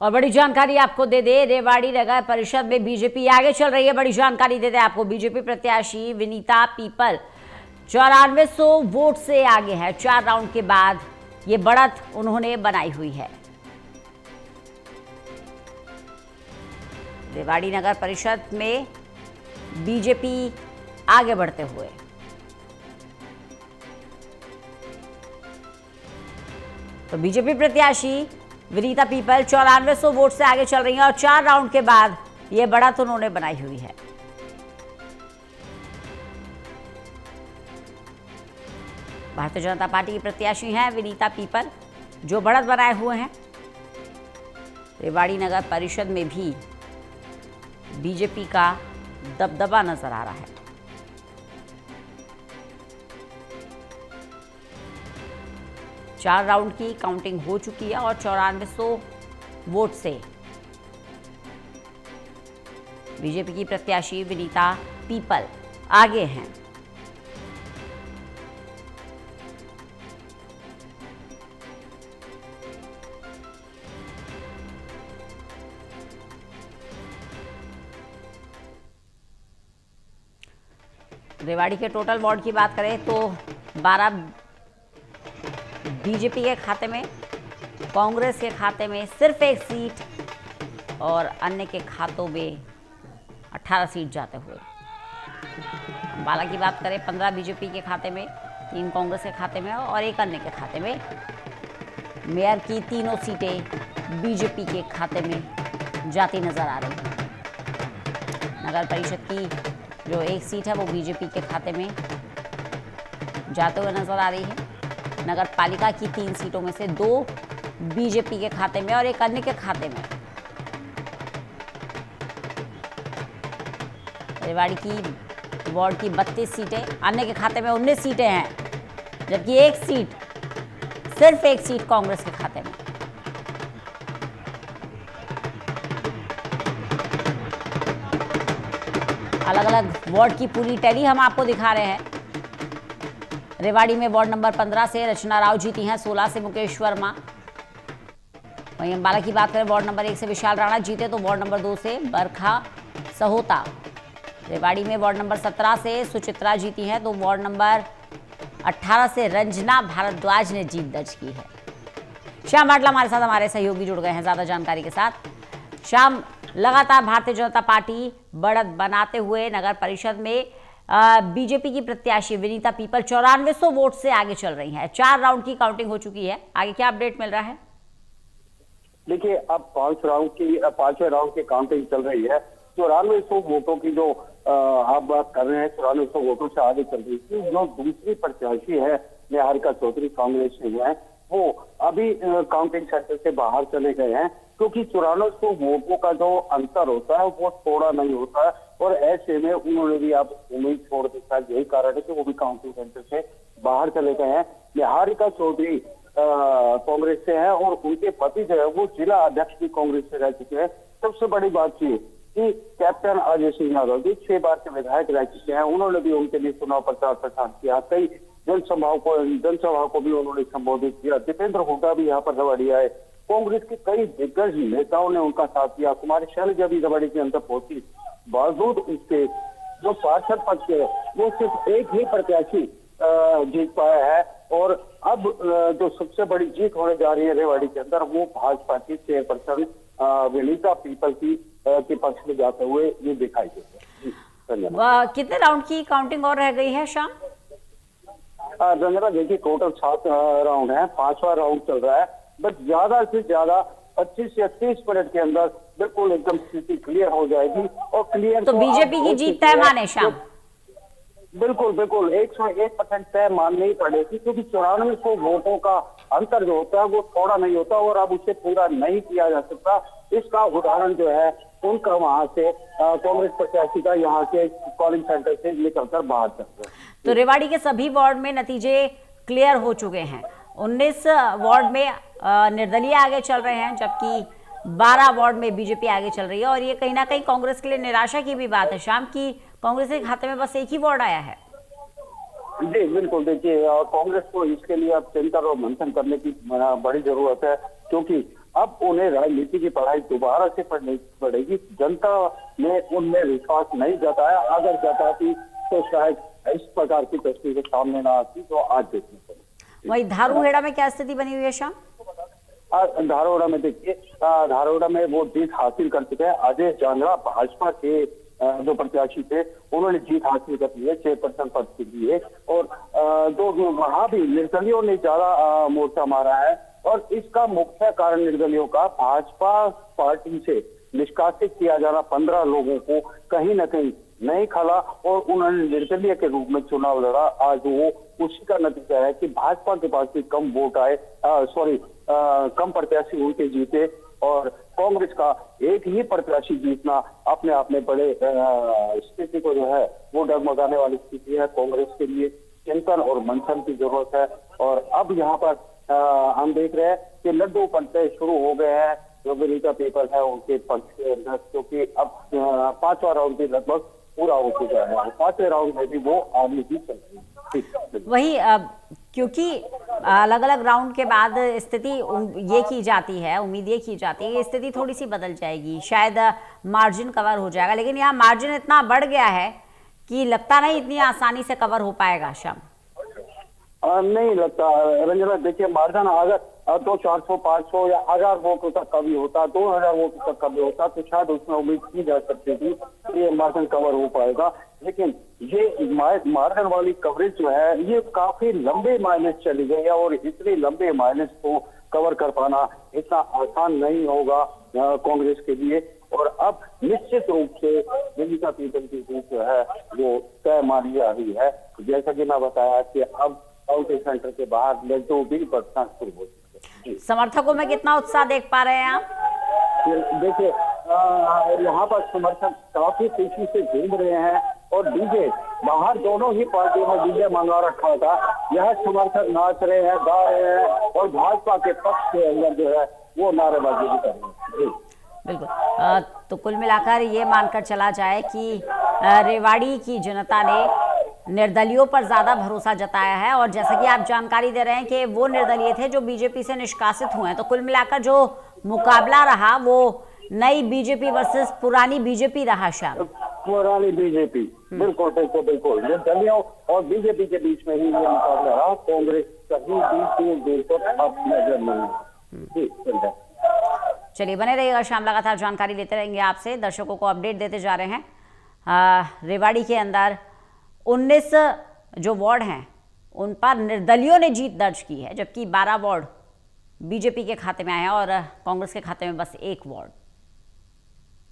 और बड़ी जानकारी आपको दे दे, रेवाड़ी नगर परिषद में बीजेपी आगे चल रही है। बड़ी जानकारी दे दे आपको, बीजेपी प्रत्याशी विनीता पीपल 9400 वोट से आगे है। 4 राउंड के बाद ये बढ़त उन्होंने बनाई हुई है। रेवाड़ी नगर परिषद में बीजेपी आगे बढ़ते हुए तो बीजेपी प्रत्याशी विनीता पीपल 9400 वोट से आगे चल रही हैं और 4 राउंड के बाद यह बढ़त उन्होंने बनाई हुई है। भारतीय जनता पार्टी की प्रत्याशी हैं विनीता पीपल, जो बढ़त बनाए हुए हैं। रेवाड़ी नगर परिषद में भी बीजेपी का दबदबा नजर आ रहा है। चार राउंड की काउंटिंग हो चुकी है और 9400 वोट से बीजेपी की प्रत्याशी विनीता पीपल आगे हैं। रेवाड़ी के टोटल वार्ड की बात करें तो 12 बीजेपी के खाते में, कांग्रेस के खाते में सिर्फ 1 सीट और अन्य के खातों में 18 सीट जाते हुए। बाला की बात करें 15 बीजेपी के खाते में, 3 कांग्रेस के खाते में और 1 अन्य के खाते में। मेयर की तीनों सीटें बीजेपी के खाते में जाती नजर आ रही हैं। नगर परिषद की जो 1 सीट है वो बीजेपी के खाते में जाते हुए नजर आ रही है। नगर पालिका की 3 सीटों में से 2 बीजेपी के खाते में और 1 अन्य के खाते में। रेवाड़ी की वार्ड की 32 सीटें, अन्य के खाते में 19 सीटें हैं, जबकि 1 सीट, सिर्फ 1 सीट कांग्रेस के खाते में। अलग अलग वार्ड की पूरी टैली हम आपको दिखा रहे हैं। रेवाड़ी में वार्ड नंबर 15 से रचना राव जीती हैं, 16 से मुकेश वर्मा। वहीं अंबाला की बात करें, वार्ड नंबर 1 से विशाल राणा जीते तो वार्ड नंबर 2 से बरखा सहोता। रेवाड़ी में वार्ड नंबर 17 से सुचित्रा जीती हैं तो वार्ड नंबर 18 से रंजना भारद्वाज ने जीत दर्ज की है। श्याम बाटला हमारे साथ, हमारे सहयोगी जुड़ गए हैं ज्यादा जानकारी के साथ। श्याम, लगातार भारतीय जनता पार्टी बढ़त बनाते हुए नगर परिषद में बीजेपी की प्रत्याशी विनीता पीपल 9400 वोट से आगे चल रही हैं। 4 राउंड की काउंटिंग हो चुकी है, आगे क्या अपडेट मिल रहा है? देखिए, अब 5वें राउंड की काउंटिंग चल रही है। 9400 वोटों की जो आप बात कर रहे हैं, 9400 वोटों से आगे चल रही थी। जो दूसरी प्रत्याशी है निहारिका चौधरी कांग्रेस से है, वो अभी काउंटिंग सेंटर से बाहर चले गए हैं, क्योंकि 9400 वोटों का जो अंतर होता है वो थोड़ा नहीं होता है। और ऐसे में उन्होंने भी अब उम्मीद छोड़ दी, शायद यही कारण है कि वो भी काउंटिंग सेंटर से बाहर चले गए हैं। निहारिका चौधरी कांग्रेस से है और उनके पति जो है वो जिला अध्यक्ष भी कांग्रेस से रह चुके हैं। सबसे बड़ी बात ये कि कैप्टन अजय सिंह यादव जी 6 बार के विधायक रह चुके हैं, उन्होंने भी उनके लिए चुनाव प्रचार किया। कई जनसभाओं को भी उन्होंने संबोधित किया। दीपेंद्र हुड्डा भी यहाँ पर रेवाड़ी आए। कांग्रेस के कई दिग्गज नेताओं ने उनका साथ दिया। कुमारी शैलजा भी रेवाड़ी के अंदर पहुंची। बावजूद उसके जो पार्षद पद के वो सिर्फ एक ही प्रत्याशी जीत पाया है। और अब जो सबसे बड़ी जीत होने जा रही है रेवाड़ी के अंदर, वो भाजपा की चेयरपर्सन विनीता पीपल के पक्ष में जाते हुए ये दिखाई देते हैं। कितने राउंड की काउंटिंग और रह गई है श्याम? रंजना, देखिए टोटल 7 राउंड है, 5वां राउंड चल रहा है। बस ज्यादा से ज्यादा 25 से 30 मिनट के अंदर बिल्कुल एकदम स्थिति क्लियर हो जाएगी। और क्लियर तो बीजेपी की जीत तय माने श्याम? बिल्कुल 101% तय माननी ही पड़ेगी, क्योंकि 9400 वोटों का अंतर जो होता है वो थोड़ा नहीं होता और अब उसे पूरा नहीं किया जा सकता। इसका उदाहरण जो है उनका वहां से कांग्रेस प्रत्याशी का यहाँ के कॉलिंग सेंटर से निकलकर बाहर चलते हैं। तो रेवाड़ी के सभी वार्ड में नतीजे क्लियर हो चुके हैं। 19 वार्ड में निर्दलीय आगे चल रहे हैं, जबकि 12 वार्ड में बीजेपी आगे चल रही है। और ये कहीं ना कहीं कांग्रेस के लिए निराशा की भी बात है शाम की, कांग्रेस के खाते में बस 1 ही वार्ड आया है। जी बिल्कुल, देखिए कांग्रेस को इसके लिए अब चिंतन और मंथन करने की बड़ी जरूरत है, क्योंकि अब उन्हें राजनीति की पढ़ाई दोबारा से पढ़नी पड़ेगी। जनता ने उनमें विश्वास नहीं जताया, अगर जताती तो शायद इस प्रकार की तस्वीरें सामने ना आती जो आज देखने को मिली। वही धारूहेड़ा में क्या स्थिति बनी हुई है श्याम? धारोड़ा में देखिए, धारोड़ा में वो जीत हासिल कर चुके हैं। अजय जांगड़ा भाजपा के जो प्रत्याशी थे उन्होंने जीत हासिल कर ली है 6% पद के लिए, और जो वहां भी निर्दलियों ने ज्यादा मोर्चा मारा है। और इसका मुख्य कारण निर्दलियों का भाजपा पार्टी से निष्कासित किया जाना 15 लोगों को कहीं ना कहीं नहीं खला, और उन्होंने निर्दलीय के रूप में चुनाव लड़ा। आज वो उसी का नतीजा है कि भाजपा के पास भी कम वोट आए, कम प्रत्याशी उनके जीते, और कांग्रेस का एक ही प्रत्याशी जीतना अपने आप में बड़े स्थिति को जो है वो डगमगाने वाली स्थिति है। कांग्रेस के लिए चिंतन और मंथन की जरूरत है। और अब यहाँ पर हम देख रहे हैं कि लड्डू पलटे शुरू हो गए हैं जो विनीता पेपर है उनके पक्ष के अंदर, क्योंकि अब 5वां राउंड भी लगभग पूरा हो चुका है और 5वें राउंड में भी वो आगे भी चल रही है। वही क्योंकि अलग अलग राउंड के बाद स्थिति ये की जाती है, उम्मीद ये की जाती है कि स्थिति थोड़ी सी बदल जाएगी, शायद मार्जिन कवर हो जाएगा, लेकिन यहाँ मार्जिन इतना बढ़ गया है कि लगता नहीं इतनी आसानी से कवर हो पाएगा श्याम। नहीं लगता रंजना। देखिए, मार्जिन अगर तो 400, 500 या 1000 वोटों तक कभी होता, 2000 वोटों तक कभी होता तो शायद उसमें उम्मीद की जा सकती थी कि ये मार्जिन कवर हो पाएगा। लेकिन ये मार्जिन वाली कवरेज जो है ये काफी लंबे माइलेज चली गई है, और इतने लंबे माइलेज को कवर कर पाना इतना आसान नहीं होगा कांग्रेस के लिए। और अब निश्चित रूप से विनीता पीपल की जीत जो है वो तय मानी जा रही है। जैसा कि मैं बताया कि अब काउंटी सेंटर के बाहर लड्डू भी बरसना शुरू हो चुके हैं। समर्थकों में कितना उत्साह देख पा रहे हैं आप? देखिए, यहाँ पर समर्थक काफी तेजी से घूम रहे हैं, और डीजे बाहर दोनों ही पार्टियों में डीजे मंगा रखा था। यह समर्थक नाच रहे हैं, गा रहे हैं, और भाजपा के पक्ष के अंदर जो है वो नारेबाजी भी कर रहे हैं। बिल्कुल। तो कुल मिलाकर ये मानकर चला जाए कि रेवाड़ी की जनता ने निर्दलियों पर ज्यादा भरोसा जताया है, और जैसा कि आप जानकारी दे रहे हैं कि वो निर्दलीय थे जो बीजेपी से निष्कासित हुए हैं, तो कुल मिलाकर जो मुकाबला रहा वो नई बीजेपी वर्सेस पुरानी बीजेपी रहा श्याम। पुरानी बीजेपी, बिल्कुल बिल्कुल बिल्कुल। निर्दलियों और बीजेपी के बीच में ही ये मुकाबला रहा। कांग्रेस कहीं भी दूर तक अब नजर नहीं। चलिए बने रहिएगा श्याम, लगातार जानकारी लेते रहेंगे आपसे, दर्शकों को अपडेट देते जा रहे हैं। रेवाड़ी के अंदर 19 जो वार्ड हैं उन पर निर्दलियों ने जीत दर्ज की है, जबकि 12 वार्ड बीजेपी के खाते में आए हैं और कांग्रेस के खाते में बस 1 वार्ड।